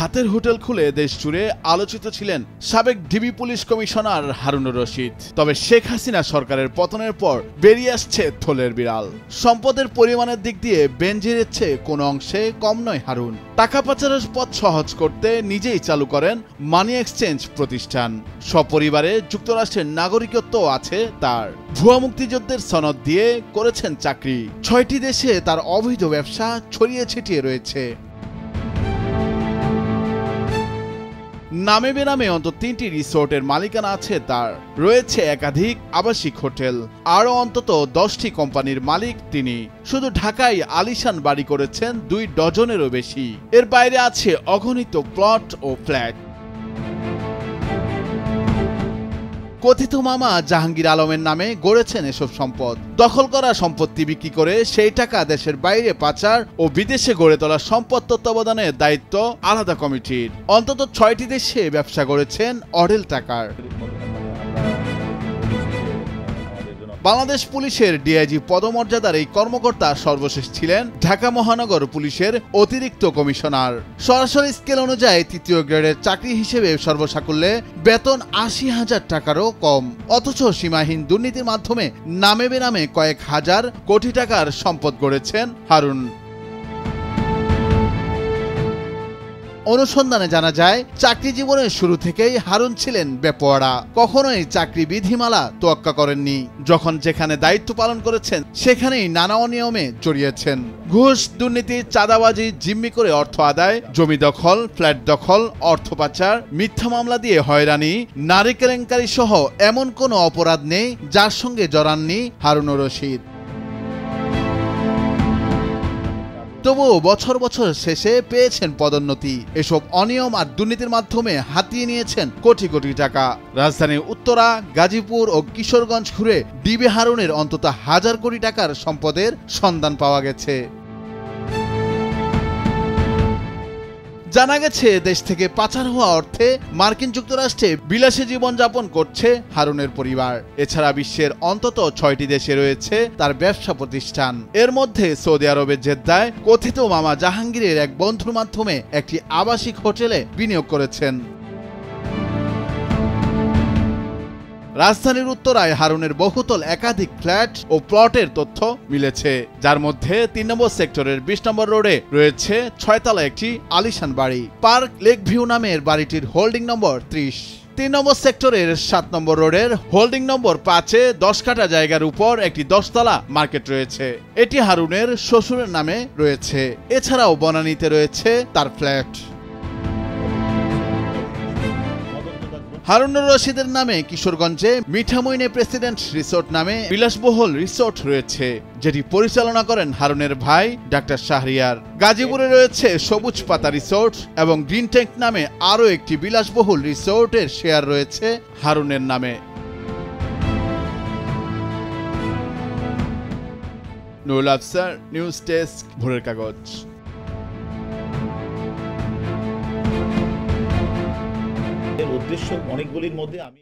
হাতের হোটেল খুলে দেশ জুড়ে আলোচিত ছিলেন সাবেক DB police commissioner Harunur Rashid. তবে শেখ হাসিনা সরকারের পতনের পর বেরিয়ে আসছে থলের বিড়াল। সম্পদের পরিমাণের দিক দিয়ে বেনজিরের চেয়ে কোনো অংশে কম নয় হারুন। টাকা পাচারের পথ সহজ করতে নিজেই চালু করেন মানি এক্সচেঞ্জ প্রতিষ্ঠান। সপরিবারে যুক্তরাষ্ট্রের নাগরিকত্ব আছে তার। ভুয়া মুক্তিযুদ্ধের সনদ দিয়ে করেছেন চাকরি। ৬টি দেশে তার অবৈধ ব্যবসা ছড়িয়ে ছিটিয়ে রয়েছে। নামে বেনামে অন্তত ৩টি রিসোর্টের মালিকানা আছে তার। রয়েছে একাধিক আবাসিক হোটেল। আরও অন্তত 10টি কোম্পানির মালিক তিনি। শুধু ঢাকায় আলিশান বাড়ি করেছেন ২ ডজনেরও বেশি। এর বাইরে আছে অগণিত প্লট ও ফ্ল্যাট। কথিত মামা জাহাঙ্গীর আলমের নামে গড়েছেন এসব সম্পদ। দখল করা সম্পত্তি বিক্রি করে সেই টাকা দেশের বাইরে পাচার ও বিদেশে গড়ে তোলা সম্পদ তত্ত্বাবধানের দায়িত্ব আলাদা কমিটির। অন্তত ৬টি দেশে ব্যবসা গড়েছেন অঢেল টাকার। বাংলাদেশ পুলিশের ডিআইজি পদমর্যাদার এই কর্মকর্তা সর্বশেষ ছিলেন ঢাকা মহানগর পুলিশের অতিরিক্ত কমিশনার। সরাসরি স্কেল অনুযায়ী ৩য় গ্রেডের চাকরি হিসেবে সর্বসাকুল্যে বেতন ৮০,০০০ টাকারও কম। অথচ সীমাহীন দুর্নীতির মাধ্যমে নামে বেনামে কয়েক হাজার কোটি টাকার সম্পদ গড়েছেন হারুন। অনুসন্ধানে জানা যায়, চাকরি জীবনের শুরু থেকেই হারুন ছিলেন বেপরোয়া। কখনোই চাকরি বিধিমালা তোয়াক্কা করেননি। যখন যেখানে দায়িত্ব পালন করেছেন সেখানেই নানা অনিয়মে জড়িয়েছেন। ঘুষ, দুর্নীতি, চাঁদাবাজি, জিম্মি করে অর্থ আদায়, জমি দখল, ফ্ল্যাট দখল, অর্থ পাচার, মিথ্যা মামলা দিয়ে হয়রানি, নারী কেলেঙ্কারি সহ এমন কোনো অপরাধ নেই যার সঙ্গে জড়াননি হারুনুর রশিদ। তবুও বছর বছর শেষে পেয়েছেন পদোন্নতি। এসব অনিয়ম আর দুর্নীতির মাধ্যমে হাতিয়ে নিয়েছেন কোটি কোটি টাকা। রাজধানীর উত্তরা, গাজীপুর ও কিশোরগঞ্জ ঘুরে ডিবি হারুনের অন্তত ১,০০০ কোটি টাকার সম্পদের সন্ধান পাওয়া গেছে। জানা গেছে, দেশ থেকে পাচার হওয়া অর্থে মার্কিন যুক্তরাষ্ট্রে বিলাসী জীবনযাপন করছে হারুনের পরিবার। এছাড়া বিশ্বের অন্তত ৬টি দেশে রয়েছে তার ব্যবসা প্রতিষ্ঠান। এর মধ্যে সৌদি আরবের জেদ্দায় কথিত মামা জাহাঙ্গীরের এক বন্ধুর মাধ্যমে একটি আবাসিক হোটেলে বিনিয়োগ করেছেন। রাজধানীর উত্তরায় হারুনের বহুতল একাধিক ফ্ল্যাট ও প্লটের তথ্য মিলেছে, যার মধ্যে ৩ নম্বর সেক্টরের ২০ নম্বর রোডে রয়েছে ৬তলা একটি আলিশান বাড়ি। পার্ক লেক ভিউ নামের বাড়িটির হোল্ডিং নম্বর ৩০। ৩ নম্বর সেক্টরের ৭ নম্বর রোডের হোল্ডিং নম্বর ৫-এ ১০ কাঠা জায়গার উপর একটি ১০তলা মার্কেট রয়েছে। এটি হারুনের শ্বশুরের নামে রয়েছে। এছাড়াও বনানীতে রয়েছে তার ফ্ল্যাট। হারুনুর রশিদের নামে কিশোরগঞ্জে মিঠামইনে প্রেসিডেন্ট রিসোর্ট নামে বিলাসবহুল রিসোর্ট রয়েছে, যেটি পরিচালনা করেন হারুনের ভাই ডাক্তার শাহরিয়ার। গাজীপুরে রয়েছে সবুজ পাতা রিসোর্ট এবং গ্রিন ট্যাঙ্ক নামে আরও একটি বিলাসবহুল রিসোর্টের শেয়ার রয়েছে হারুনের নামে। নুরুল আফসার, নিউজ ডেস্ক, ভোরের কাগজ। এর উদ্দেশ্য অনেকগুলির মধ্যে আমি